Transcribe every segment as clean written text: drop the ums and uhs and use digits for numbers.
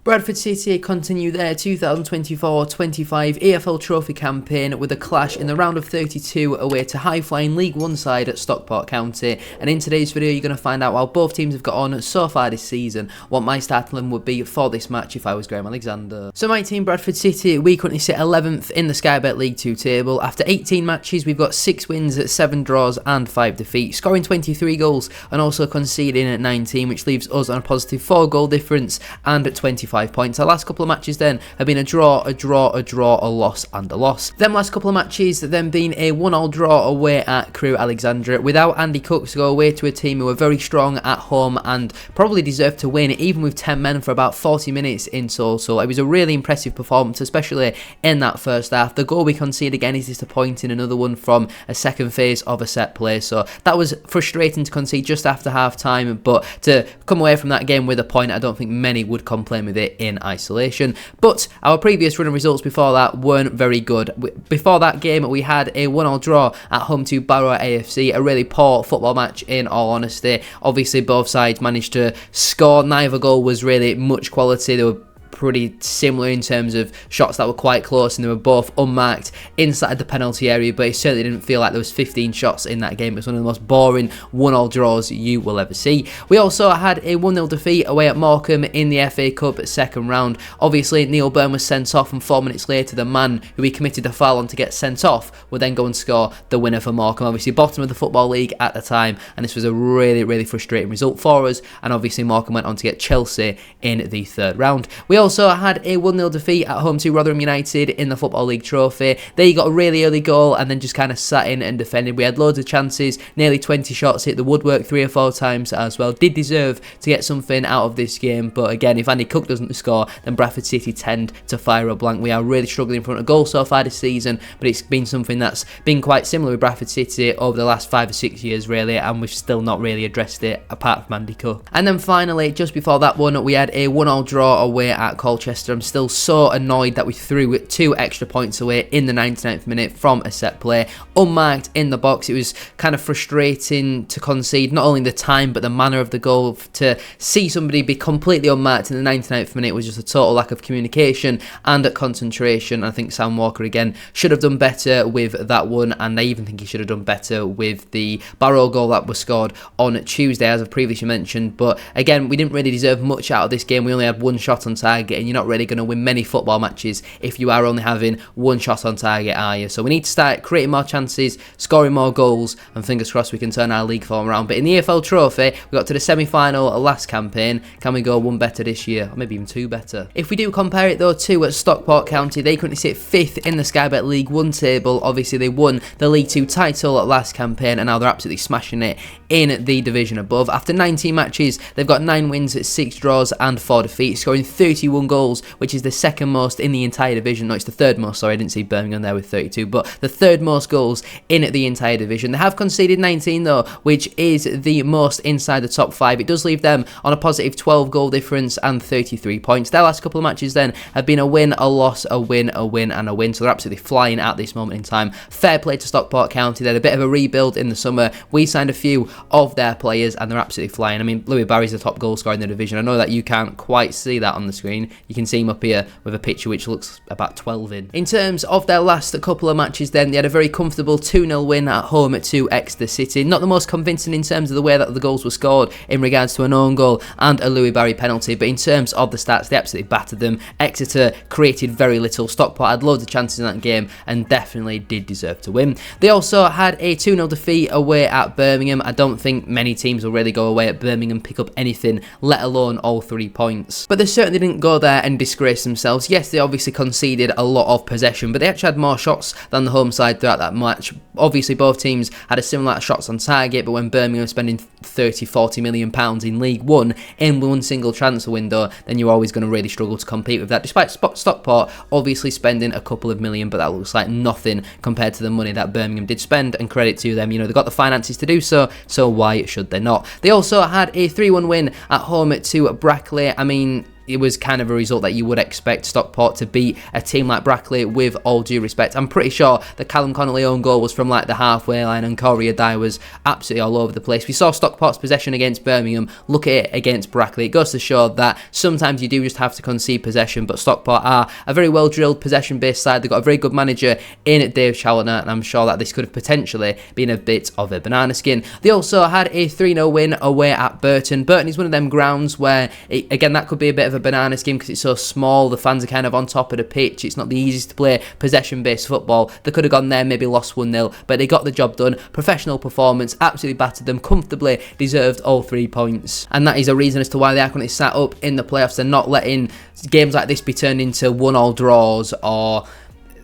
Bradford City continue their 2024-25 EFL Trophy campaign with a clash in the round of 32 away to high-flying League 1 side at Stockport County. And in today's video you're going to find out how both teams have got on so far this season, what my starting 11 would be for this match if I was Graham Alexander. So my team, Bradford City, we currently sit 11th in the Sky Bet League 2 table. After 18 matches we've got 6 wins, 7 draws and 5 defeats, scoring 23 goals and also conceding at 19, which leaves us on a positive 4 goal difference and at 25 points. Our last couple of matches then have been a draw, a loss and a loss. Them last couple of matches then been a 1-1 draw away at Crewe Alexandra without Andy Cook, to go away to a team who were very strong at home and probably deserved to win, even with 10 men for about 40 minutes in total. It was a really impressive performance, especially in that first half. The goal we conceded again is disappointing, another one from a second phase of a set play, so that was frustrating to concede just after half time, but to come away from that game with a point, I don't think many would complain with it in isolation. But our previous run of results before that weren't very good. Before that game we had a 1-1 draw at home to Barrow AFC, a really poor football match in all honesty. Obviously both sides managed to score, neither goal was really much quality. They were pretty similar in terms of shots that were quite close, and they were both unmarked inside the penalty area, but it certainly didn't feel like there was 15 shots in that game. It was one of the most boring 1-1 draws you will ever see. We also had a 1-0 defeat away at Morecambe in the FA Cup second round. Obviously Neil Byrne was sent off, and 4 minutes later the man who he committed the foul on to get sent off would then go and score the winner for Morecambe, obviously bottom of the Football League at the time, and this was a really frustrating result for us, and obviously Morecambe went on to get Chelsea in the third round. We also had a 1-0 defeat at home to Rotherham United in the Football League Trophy. They got a really early goal and then just kind of sat in and defended. We had loads of chances, nearly 20 shots, hit the woodwork 3 or 4 times as well. Did deserve to get something out of this game, but again, if Andy Cook doesn't score, then Bradford City tend to fire a blank. We are really struggling in front of goal so far this season, but it's been something that's been quite similar with Bradford City over the last 5 or 6 years really, and we've still not really addressed it apart from Andy Cook. And then finally, just before that one, we had a 1-1 draw away at Colchester. I'm still so annoyed that we threw 2 extra points away in the 99th minute from a set play, unmarked in the box. It was kind of frustrating to concede not only the time but the manner of the goal. To see somebody be completely unmarked in the 99th minute was just a total lack of communication and concentration. I think Sam Walker again should have done better with that one, and I even think he should have done better with the Barrow goal that was scored on Tuesday, as I've previously mentioned. But again, we didn't really deserve much out of this game. We only had 1 shot on target, and you're not really going to win many football matches if you are only having 1 shot on target, are you? So we need to start creating more chances, scoring more goals, and fingers crossed we can turn our league form around. But in the EFL Trophy, we got to the semi-final last campaign. Can we go 1 better this year, or maybe even 2 better? If we do compare it though to at Stockport County, they currently sit 5th in the Sky Bet League 1 table. Obviously they won the League 2 title last campaign, and now they're absolutely smashing it in the division above. After 19 matches, they've got 9 wins, 6 draws and 4 defeats, scoring 31 goals, which is the second most in the entire division. No, it's the third most, sorry, I didn't see Birmingham there with 32, but the third most goals in the entire division. They have conceded 19 though, which is the most inside the top 5. It does leave them on a positive 12 goal difference and 33 points. Their last couple of matches then have been a win, a loss, a win, a win and a win, so they're absolutely flying at this moment in time. Fair play to Stockport County. They had a bit of a rebuild in the summer. We signed a few of their players and they're absolutely flying. I mean, Louis Barry's the top goal scorer in the division. I know that you can't quite see that on the screen. You can see him up here with a picture which looks about 12 in. In terms of their last couple of matches then, they had a very comfortable 2-0 win at home to Exeter City. Not the most convincing in terms of the way that the goals were scored in regards to an own goal and a Louis Barry penalty, but in terms of the stats, they absolutely battered them. Exeter created very little. Stockport had loads of chances in that game and definitely did deserve to win. They also had a 2-0 defeat away at Birmingham. I don't think many teams will really go away at Birmingham, pick up anything, let alone all 3 points. But they certainly didn't go there and disgrace themselves. Yes, they obviously conceded a lot of possession, but they actually had more shots than the home side throughout that match. Obviously both teams had a similar amount of shots on target, but when Birmingham was spending 30-40 million pounds in League 1 in one single transfer window, then you're always going to really struggle to compete with that, despite Stockport obviously spending a couple of million, but that looks like nothing compared to the money that Birmingham did spend, and credit to them, you know, they've got the finances to do so, so why should they not? They also had a 3-1 win at home to Brackley. I mean, it was kind of a result that you would expect Stockport to beat a team like Brackley, with all due respect. I'm pretty sure the Callum Connolly own goal was from like the halfway line, and Corey Adai was absolutely all over the place. We saw Stockport's possession against Birmingham, look at it against Brackley. It goes to show that sometimes you do just have to concede possession, but Stockport are a very well drilled possession based side. They've got a very good manager in Dave Challinor, and I'm sure that this could have potentially been a bit of a banana skin. They also had a 3-0 win away at Burton. Burton is one of them grounds where, again, that could be a bit of a banana skin because it's so small. The fans are kind of on top of the pitch. It's not the easiest to play possession-based football. They could have gone there, maybe lost 1-0, but they got the job done. Professional performance, absolutely battered them comfortably, deserved all 3 points. And that is a reason as to why they are currently sat up in the playoffs. They're not letting games like this be turned into 1-1 draws or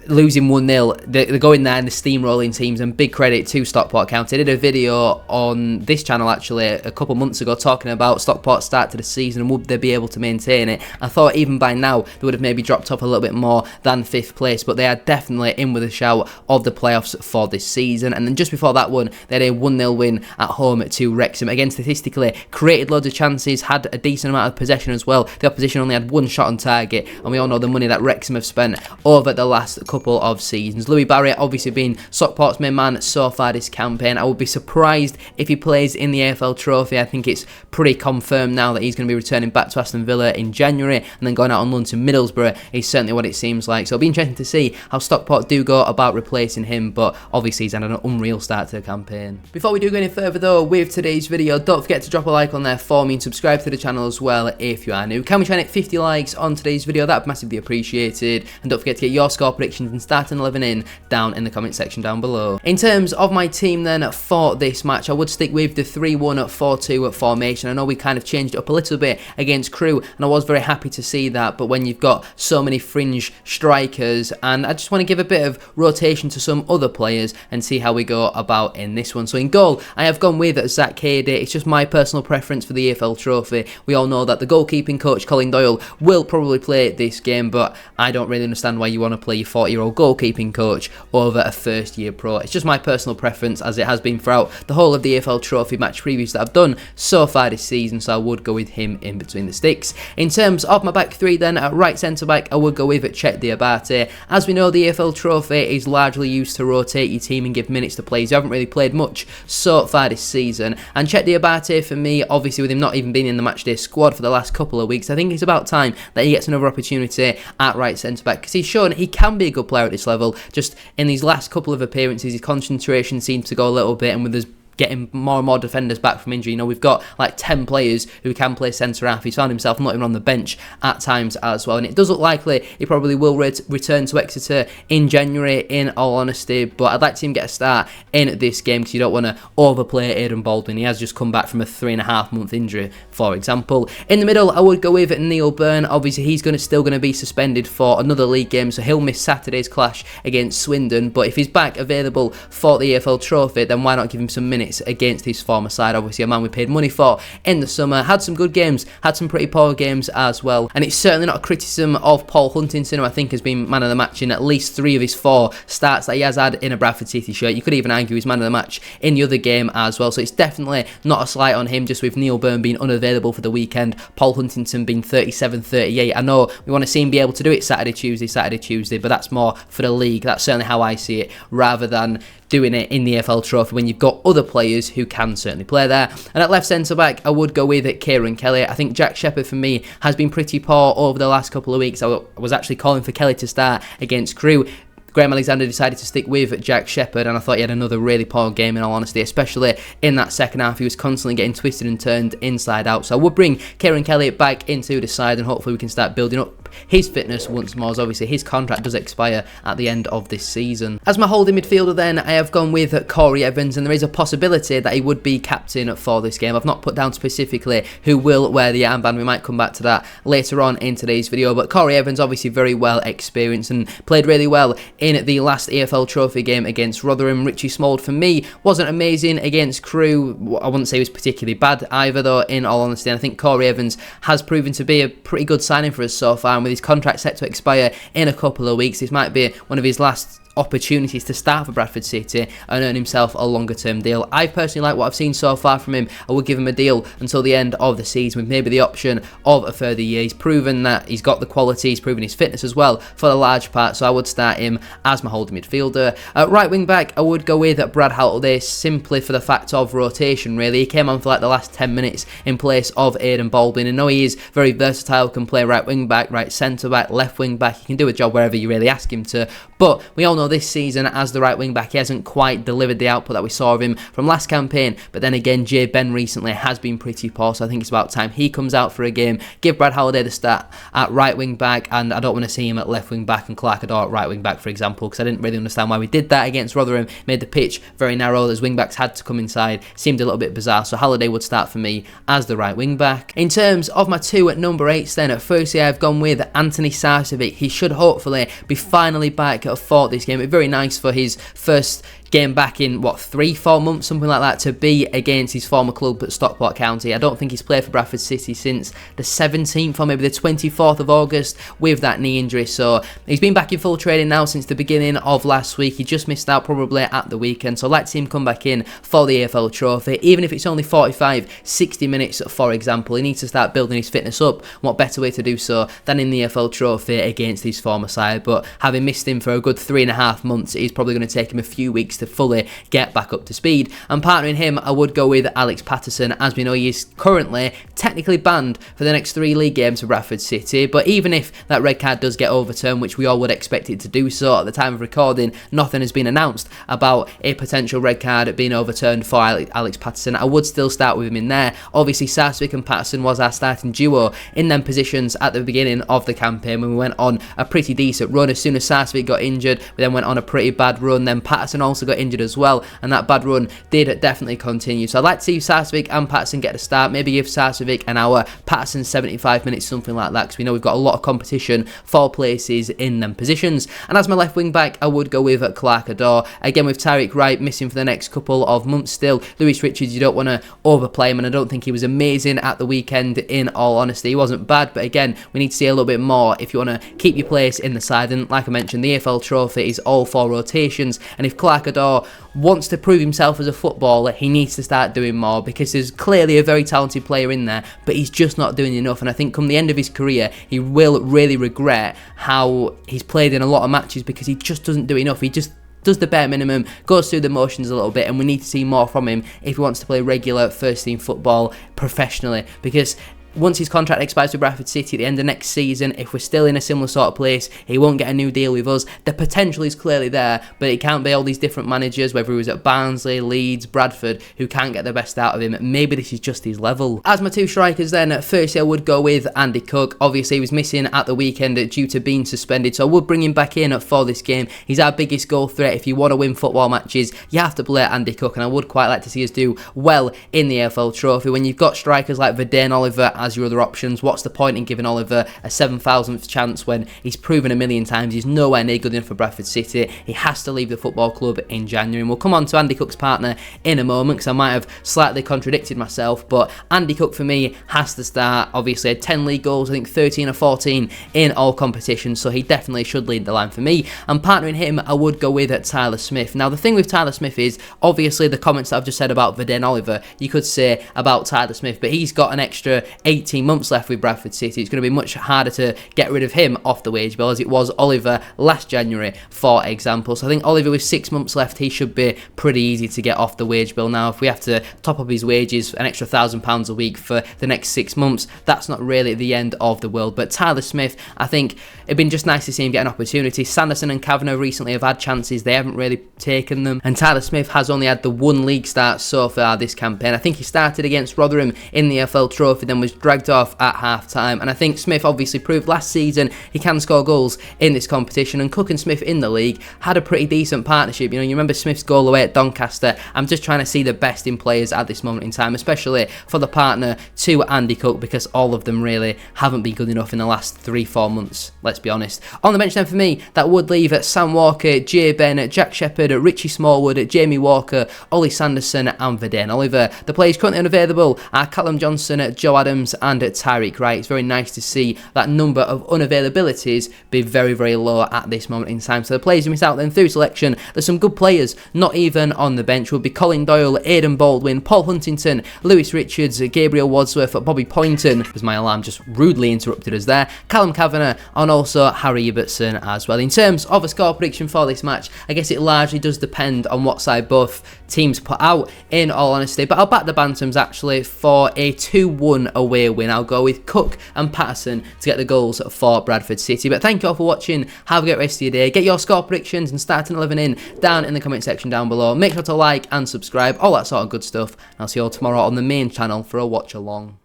losing 1-0. They're going there and they're steamrolling teams, and big credit to Stockport County. I did a video on this channel actually a couple months ago talking about Stockport's start to the season and would they be able to maintain it. I thought even by now they would have maybe dropped off a little bit more than 5th place, but they are definitely in with a shout of the playoffs for this season. And then just before that one, they had a 1-0 win at home to Wrexham. Again, statistically created loads of chances, had a decent amount of possession as well. The opposition only had 1 shot on target, and we all know the money that Wrexham have spent over the last couple of seasons. Louis Barrett obviously been Stockport's main man so far this campaign. I would be surprised if he plays in the EFL Trophy. I think it's pretty confirmed now that he's going to be returning back to Aston Villa in January and then going out on loan to Middlesbrough is certainly what it seems like. So it'll be interesting to see how Stockport do go about replacing him, but obviously he's had an unreal start to the campaign. Before we do go any further though with today's video, don't forget to drop a like on there for me and subscribe to the channel as well if you are new. Can we try and hit 50 likes on today's video? That would be massively appreciated. And don't forget to get your score predictions and starting 11 in down in the comment section down below. In terms of my team then for this match, I would stick with the 3-1-4-2 formation. I know we kind of changed it up a little bit against Crewe, and I was very happy to see that, but when you've got so many fringe strikers, and I just want to give a bit of rotation to some other players and see how we go about in this one. So in goal, I have gone with Zach Cady. It's just my personal preference for the EFL Trophy. We all know that the goalkeeping coach, Colin Doyle, will probably play this game, but I don't really understand why you want to play your 40-year-old goalkeeping coach over a first-year pro. It's just my personal preference, as it has been throughout the whole of the EFL Trophy match previews that I've done so far this season, so I would go with him in between the sticks. In terms of my back 3 then, at right centre-back, I would go with Chet Diabate. As we know, the EFL Trophy is largely used to rotate your team and give minutes to players who haven't really played much so far this season, and Chet Diabate, for me, obviously with him not even being in the matchday squad for the last couple of weeks, I think it's about time that he gets another opportunity at right centre-back, because he's shown he can be a good player at this level. Just in these last couple of appearances, his concentration seems to go a little bit, and with his getting more and more defenders back from injury. You know, we've got like 10 players who can play centre-half. He's found himself not even on the bench at times as well. And it does look likely he probably will return to Exeter in January, in all honesty. But I'd like to see him get a start in this game because you don't want to overplay Aidan Baldwin. He has just come back from a 3.5-month injury, for example. In the middle, I would go with Neil Byrne. Obviously, he's still going to be suspended for another league game, so he'll miss Saturday's clash against Swindon. But if he's back available for the EFL Trophy, then why not give him some minutes against his former side? Obviously a man we paid money for in the summer, had some good games, had some pretty poor games as well, and it's certainly not a criticism of Paul Huntington, who I think has been man of the match in at least 3 of his 4 starts that he has had in a Bradford City shirt. You could even argue he's man of the match in the other game as well, so it's definitely not a slight on him, just with Neil Byrne being unavailable for the weekend, Paul Huntington being 37-38. I know we want to see him be able to do it Saturday, Tuesday, but that's more for the league. That's certainly how I see it, rather than doing it in the EFL Trophy when you've got other players who can certainly play there. And at left centre-back, I would go with Kieran Kelly. I think Jack Shepherd, for me, has been pretty poor over the last couple of weeks. I was actually calling for Kelly to start against Crewe. Graham Alexander decided to stick with Jack Shepherd, and I thought he had another really poor game, in all honesty, especially in that second half. He was constantly getting twisted and turned inside out. So I would bring Kieran Kelly back into the side, and hopefully we can start building up his fitness once more, as obviously his contract does expire at the end of this season. As my holding midfielder then, I have gone with Corey Evans, and there is a possibility that he would be captain for this game. I've not put down specifically who will wear the armband. We might come back to that later on in today's video, but Corey Evans obviously very well experienced and played really well in the last EFL Trophy game against Rotherham. Richie Smould, for me, wasn't amazing against Crewe. I wouldn't say he was particularly bad either, though, in all honesty. And I think Corey Evans has proven to be a pretty good signing for us so far, and with his contract set to expire in a couple of weeks, this might be one of his last opportunities to start for Bradford City and earn himself a longer term deal. I personally like what I've seen so far from him. I would give him a deal until the end of the season with maybe the option of a further year. He's proven that he's got the quality, he's proven his fitness as well for the large part, so I would start him as my holding midfielder. At right wing back, I would go with Brad Haltday simply for the fact of rotation really. He came on for like the last 10 minutes in place of Aidan Baldwin, and know he is very versatile, can play right wing back, right centre back, left wing back. He can do a job wherever you really ask him to, but we all know this season as the right wing back he hasn't quite delivered the output that we saw of him from last campaign. But then again, Jay Ben recently has been pretty poor, so I think it's about time he comes out for a game. Give Brad Haltday the start at right wing back, and I don't want to see him at left wing back and Clark Adore at right wing back, for example, because I didn't really understand why we did that against Rotherham. Made the pitch very narrow, as wing backs had to come inside. Seemed a little bit bizarre, so Haltday would start for me as the right wing back. In terms of my two at number 8s then, at firstly I've gone with Anthony Sarcevic. He should hopefully be finally back for this game. It's very nice for his first game back in, what, 3-4 months, something like that, to be against his former club at Stockport County. I don't think he's played for Bradford City since the 17th or maybe the 24th of August with that knee injury, so he's been back in full training now since the beginning of last week. He just missed out probably at the weekend, so let's see him come back in for the EFL Trophy, even if it's only 45-60 minutes, for example. He needs to start building his fitness up. What better way to do so than in the EFL Trophy against his former side? But having missed him for a good 3.5 months, it's probably going to take him a few weeks to fully get back up to speed. And partnering him, I would go with Alex Patterson. As we know, he is currently technically banned for the next 3 league games for Bradford City, but even if that red card does get overturned, which we all would expect it to do so at the time of recording, nothing has been announced about a potential red card being overturned for Alex Patterson. I would still start with him in there. Obviously, Sarcevic and Patterson was our starting duo in them positions at the beginning of the campaign when we went on a pretty decent run. As soon as Sarcevic got injured, we then went on a pretty bad run. Then Patterson also got injured as well, and that bad run did definitely continue. So I'd like to see Sarcevic and Patterson get a start. Maybe give Sarcevic an hour, Patterson 75 minutes, something like that, because we know we've got a lot of competition for places in them positions. And as my left wing back, I would go with Clark Adore. Again, with Tyreek Wright missing for the next couple of months still, Lewis Richards, you don't want to overplay him, and I don't think he was amazing at the weekend, in all honesty. He wasn't bad, but again, we need to see a little bit more if you want to keep your place in the side. And like I mentioned, the EFL Trophy is all for rotations, and if Clark Adore wants to prove himself as a footballer, he needs to start doing more, because there's clearly a very talented player in there, but he's just not doing enough. And I think come the end of his career, he will really regret how he's played in a lot of matches, because he just doesn't do enough. He just does the bare minimum, goes through the motions a little bit, and we need to see more from him if he wants to play regular first team football professionally, because once his contract expires with Bradford City at the end of next season, if we're still in a similar sort of place, he won't get a new deal with us. The potential is clearly there, but it can't be all these different managers, whether he was at Barnsley, Leeds, Bradford, who can't get the best out of him. Maybe this is just his level. As my two strikers then, at first I would go with Andy Cook. Obviously he was missing at the weekend due to being suspended, so I would bring him back in for this game. He's our biggest goal threat. If you want to win football matches, you have to play Andy Cook, and I would quite like to see us do well in the EFL Trophy. When you've got strikers like Verdane Oliver as your other options, what's the point in giving Oliver a 7,000th chance when he's proven a million times he's nowhere near good enough for Bradford City? He has to leave the football club in January. And we'll come on to Andy Cook's partner in a moment, because I might have slightly contradicted myself, but Andy Cook for me has to start. Obviously had 10 league goals, I think 13 or 14 in all competitions, so he definitely should lead the line for me. And partnering him, I would go with Tyler Smith. Now the thing with Tyler Smith is, obviously the comments that I've just said about Verdane Oliver, you could say about Tyler Smith, but he's got an extra 18 months left with Bradford City. It's going to be much harder to get rid of him off the wage bill as it was Oliver last January, for example. So I think Oliver with 6 months left, he should be pretty easy to get off the wage bill. Now if we have to top up his wages an extra £1,000 a week for the next 6 months, that's not really the end of the world. But Tyler Smith, I think it'd been just nice to see him get an opportunity. Sanderson and Kavanagh recently have had chances, they haven't really taken them, and Tyler Smith has only had the one league start so far this campaign. I think he started against Rotherham in the EFL Trophy, then was dragged off at half-time, and I think Smith obviously proved last season he can score goals in this competition, and Cook and Smith in the league had a pretty decent partnership. You know, you remember Smith's goal away at Doncaster. I'm just trying to see the best in players at this moment in time, especially for the partner to Andy Cook, because all of them really haven't been good enough in the last 3-4 months, let's be honest. On the bench then for me, that would leave Sam Walker, Jay Ben, Jack Shepherd, Richie Smallwood, Jamie Walker, Ollie Sanderson and Verdane Oliver. The players currently unavailable are Callum Johnson, Joe Adams and Tyreek Wright. It's very nice to see that number of unavailabilities be very, very low at this moment in time. So the players who miss out then through selection, there's some good players not even on the bench. Would be Colin Doyle, Aidan Baldwin, Paul Huntington, Lewis Richards, Gabriel Wadsworth, Bobby Poynton, because my alarm just rudely interrupted us there, Callum Kavanagh, and also Harry Ibbotson as well. In terms of a score prediction for this match, I guess it largely does depend on what side both teams put out, in all honesty, but I'll back the Bantams actually for a 2-1 away win. I'll go with Cook and Patterson to get the goals for Bradford City. But thank you all for watching. Have a great rest of your day. Get your score predictions and starting 11 in down in the comment section down below. Make sure to like and subscribe, all that sort of good stuff. I'll see you all tomorrow on the main channel for a watch along.